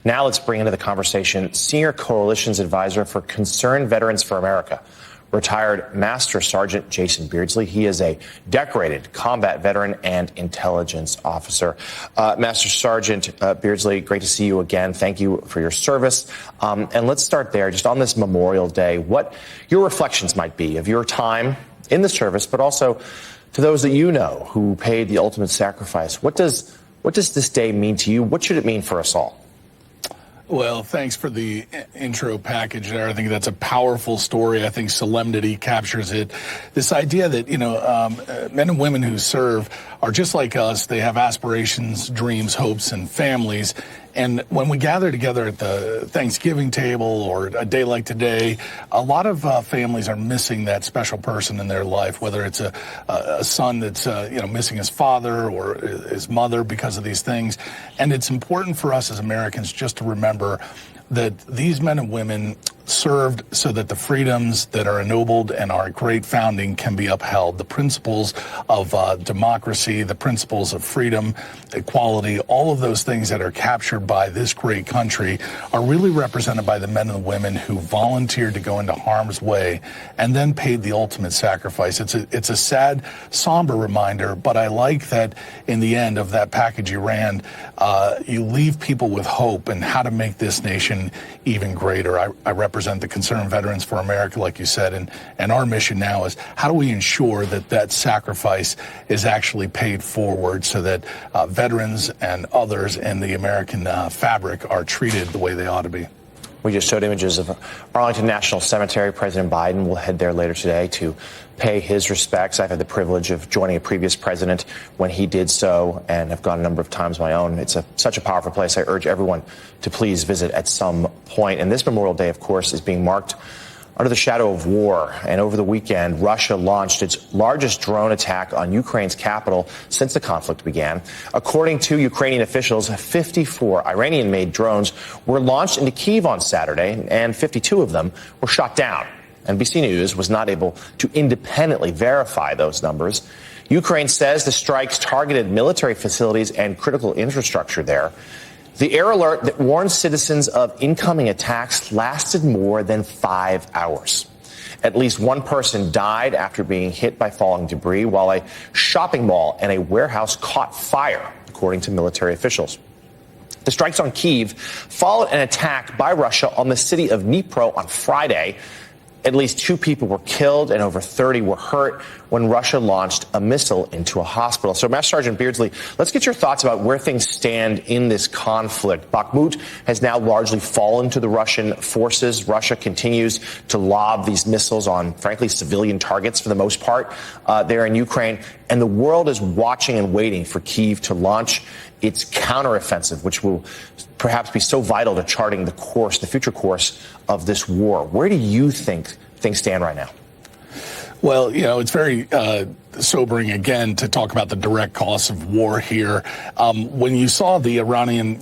Now let's bring into the conversation Senior Coalitions Advisor for Concerned Veterans for America, retired Master Sergeant Jason Beardsley. He is a decorated combat veteran and intelligence officer. Master Sergeant Beardsley, great to see you again. Thank you for your service. And let's start there, just on this Memorial Day, what your reflections might be of your time in the service, but also to those that you know who paid the ultimate sacrifice. What does this day mean to you? What should it mean for us all? Well, thanks for the intro package there. I think that's a powerful story. I think solemnity captures it. This idea that, men and women who serve are just like us. They have aspirations, dreams, hopes, and families. And when we gather together at the Thanksgiving table or a day like today, a lot of families are missing that special person in their life, whether it's a son that's, missing his father or his mother because of these things. And it's important for us as Americans just to remember that these men and women served so that the freedoms that are ennobled and our great founding can be upheld. The principles of democracy, the principles of freedom, equality, all of those things that are captured by this great country are really represented by the men and women who volunteered to go into harm's way and then paid the ultimate sacrifice. It's a sad, somber reminder, but I like that in the end of that package you ran, you leave people with hope and how to make this nation even greater. I represent the Concerned Veterans for America, like you said, and our mission now is how do we ensure that sacrifice is actually paid forward so that veterans and others in the American fabric are treated the way they ought to be. We just showed images of Arlington National Cemetery. President Biden will head there later today to pay his respects. I've had the privilege of joining a previous president when he did so and have gone a number of times my own. It's such a powerful place. I urge everyone to please visit at some point. And this Memorial Day, of course, is being marked under the shadow of war. And over the weekend, Russia launched its largest drone attack on Ukraine's capital since the conflict began. According to Ukrainian officials, 54 Iranian-made drones were launched into Kyiv on Saturday, and 52 of them were shot down. NBC News was not able to independently verify those numbers. Ukraine says the strikes targeted military facilities and critical infrastructure there. The air alert that warned citizens of incoming attacks lasted more than 5 hours. At least one person died after being hit by falling debris, while a shopping mall and a warehouse caught fire, according to military officials. The strikes on Kyiv followed an attack by Russia on the city of Dnipro on Friday. At least 2 people were killed and over 30 were hurt when Russia launched a missile into a hospital. So, Master Sergeant Beardsley, let's get your thoughts about where things stand in this conflict. Bakhmut has now largely fallen to the Russian forces. Russia continues to lob these missiles on, frankly, civilian targets for the most part there in Ukraine. And the world is watching and waiting for Kyiv to launch its counteroffensive, which will perhaps be so vital to charting the future course of this war. Where do you think things stand right now? Well, it's very sobering, again, to talk about the direct costs of war here. When you saw the Iranian,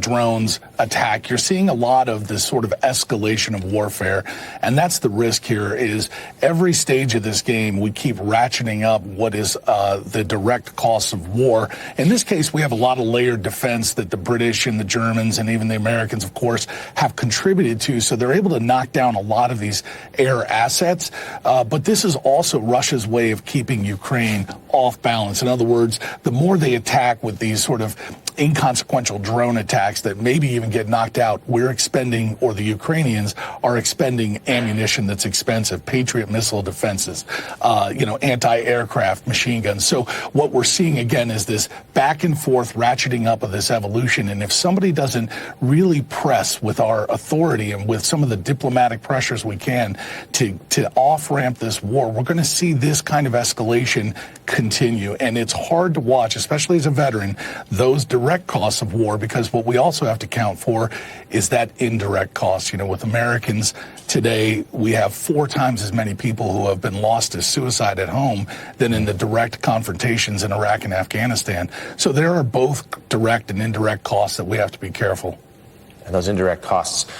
drones attack, you're seeing a lot of this sort of escalation of warfare. And that's the risk here is every stage of this game, we keep ratcheting up what is the direct costs of war. In this case, we have a lot of layered defense that the British and the Germans and even the Americans, of course, have contributed to. So they're able to knock down a lot of these air assets. But this is also Russia's way of keeping Ukraine off balance. In other words, the more they attack with these sort of inconsequential drone attacks that maybe even get knocked out, we're expending, or the Ukrainians are expending ammunition that's expensive, Patriot missile defenses, anti-aircraft machine guns. So what we're seeing again is this back and forth ratcheting up of this evolution. And if somebody doesn't really press with our authority and with some of the diplomatic pressures we can to off-ramp this war, we're going to see this kind of escalation continue. And it's hard to watch, especially as a veteran, those direct costs of war, because what we also have to count for is that indirect cost. With Americans today, we have 4 times as many people who have been lost to suicide at home than in the direct confrontations in Iraq and Afghanistan. So there are both direct and indirect costs that we have to be careful. And those indirect costs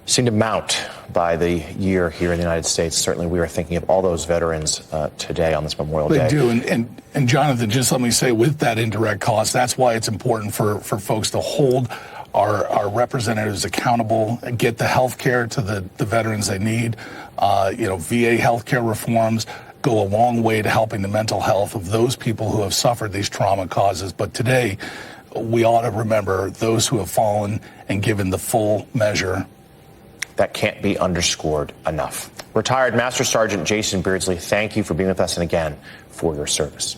seem to mount by the year here in the United States. Certainly we are thinking of all those veterans today on this Memorial Day. They do. And Jonathan, just let me say, with that indirect cost, that's why it's important for folks to hold our representatives accountable, and get the health care to the veterans they need. VA health care reforms go a long way to helping the mental health of those people who have suffered these trauma causes. But today, we ought to remember those who have fallen and given the full measure. That can't be underscored enough. Retired Master Sergeant Jason Beardsley, thank you for being with us, and again, for your service.